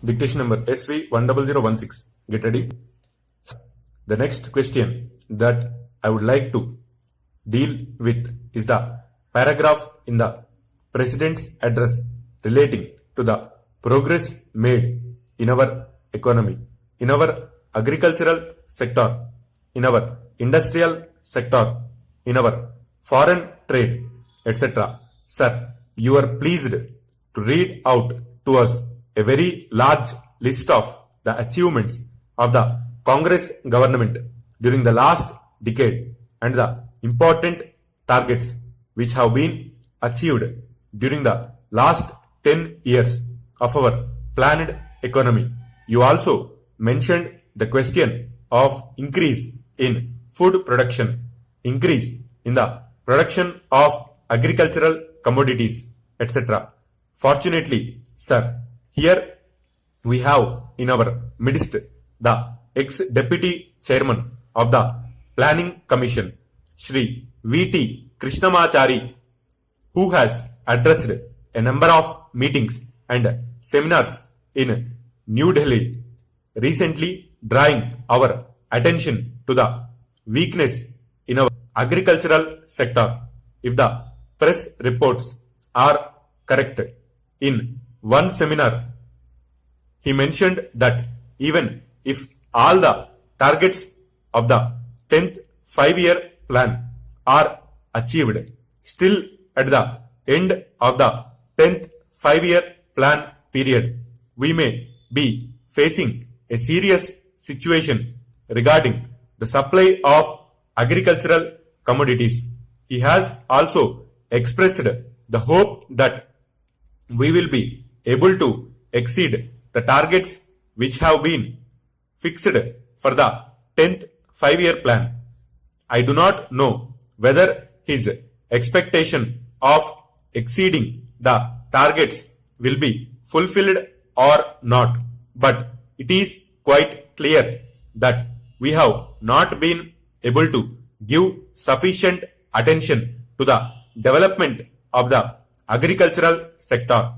Dictation number SV10016. Get ready. The next question that I would like to deal with is the paragraph in the President's address relating to the progress made in our economy, in our agricultural sector, in our industrial sector, in our foreign trade, etc. Sir, you are pleased to read out to us a very large list of the achievements of the Congress government during the last decade and the important targets which have been achieved during the last 10 years of our planned economy. You also mentioned the question of increase in food production, increase in the production of agricultural commodities, etc. Fortunately, sir, here we have in our midst the ex-deputy chairman of the Planning Commission, Shri V.T. Krishnamachari, who has addressed a number of meetings and seminars in New Delhi, recently drawing our attention to the weakness in our agricultural sector. If the press reports are correct, in one seminar, he mentioned that even if all the targets of the 10th 5-year plan are achieved, still at the end of the 10th 5-year plan period, we may be facing a serious situation regarding the supply of agricultural commodities. He has also expressed the hope that we will be able to exceed the targets which have been fixed for the 10th 5-year plan. I do not know whether his expectation of exceeding the targets will be fulfilled or not, but it is quite clear that we have not been able to give sufficient attention to the development of the agricultural sector.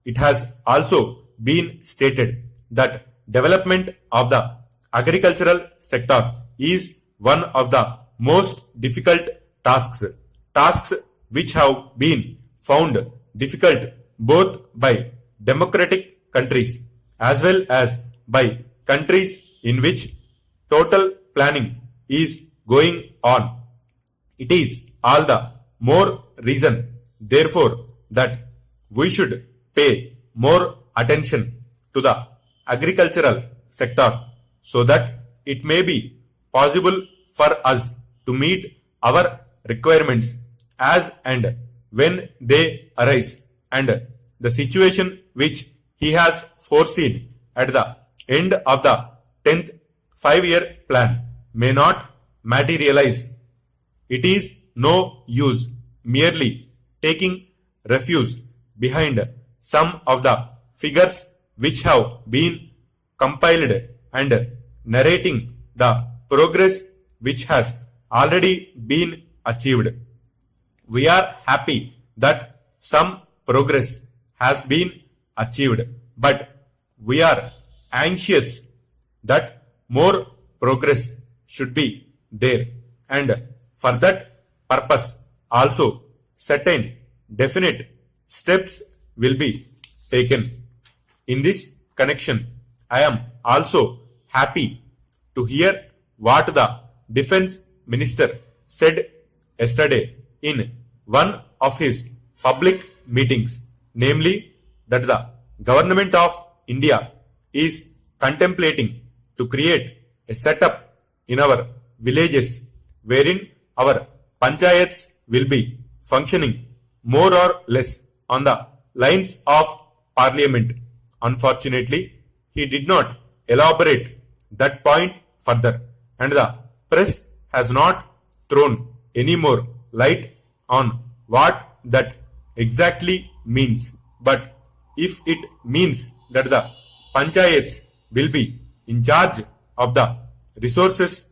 It has also been stated that development of the agricultural sector is one of the most difficult tasks which have been found difficult both by democratic countries as well as by countries in which total planning is going on. It is all the more reason, therefore, that we should pay more attention to the agricultural sector so that it may be possible for us to meet our requirements as and when they arise, and the situation which he has foreseen at the end of the 10th 5-year plan may not materialize. It is no use merely taking refuge behind some of the figures which have been compiled and narrating the progress which has already been achieved. We are happy that some progress has been achieved, but we are anxious that more progress should be there, and for that purpose also certain definite steps will be taken. In this connection, I am also happy to hear what the Defense Minister said yesterday in one of his public meetings, namely that the Government of India is contemplating to create a setup in our villages wherein our panchayats will be functioning more or less on the lines of parliament. Unfortunately, he did not elaborate that point further, and the press has not thrown any more light on what that exactly means. But if it means that the panchayats will be in charge of the resources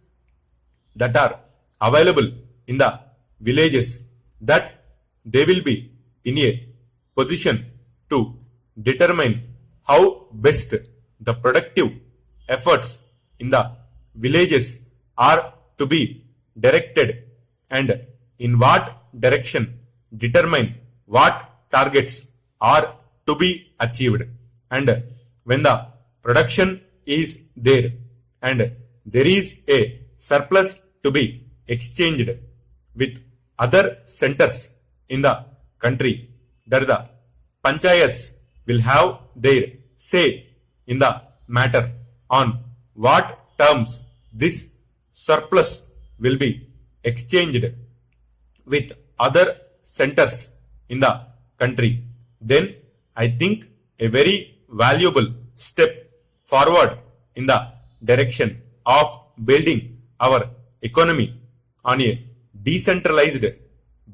that are available in the villages, that they will be in a position to determine how best the productive efforts in the villages are to be directed, and in what direction determine what targets are to be achieved. And when the production is there and there is a surplus to be exchanged with other centers in the country, that the panchayats will have their say in the matter on what terms this surplus will be exchanged with other centers in the country. Then I think a very valuable step forward in the direction of building our economy on a decentralized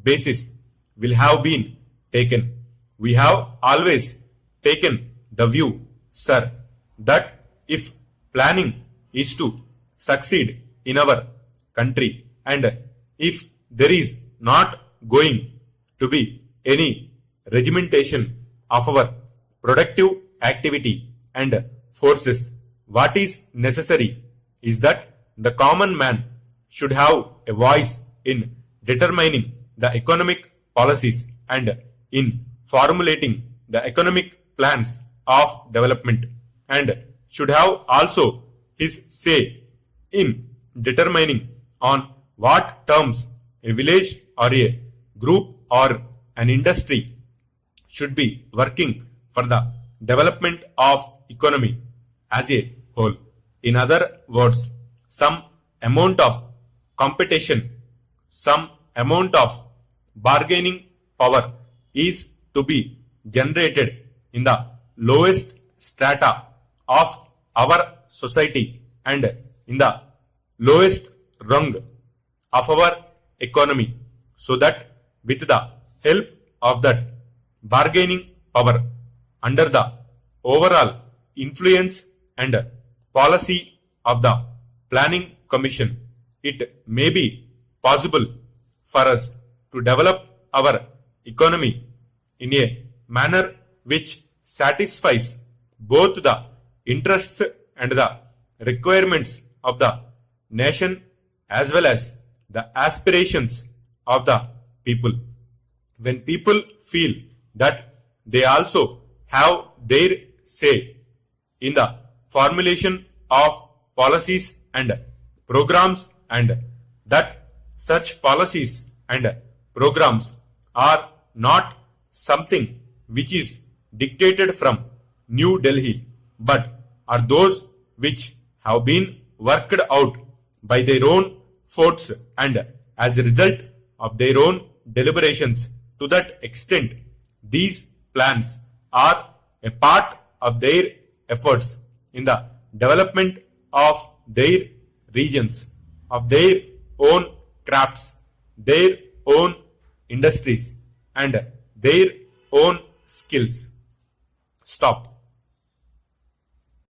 basis will have been taken. We have always taken the view, sir, that if planning is to succeed in our country and if there is not going to be any regimentation of our productive activity and forces, what is necessary is that the common man should have a voice in determining the economic policies and in formulating the economic plans of development, and should have also his say in determining on what terms a village or a group or an industry should be working for the development of economy as a whole. In other words, some amount of competition, some amount of bargaining power is to be generated in the lowest strata of our society and in the lowest rung of our economy, so that with the help of that bargaining power, under the overall influence and policy of the planning commission, it may be possible for us to develop our economy in a manner which satisfies both the interests and the requirements of the nation as well as the aspirations of the people. When people feel that they also have their say in the formulation of policies and programs, and that such policies and programs are not something which is dictated from New Delhi, but are those which have been worked out by their own force and as a result of their own deliberations. To that extent, these plans are a part of their efforts in the development of their regions, of their own crafts, their own industries, and their own skills. Stop.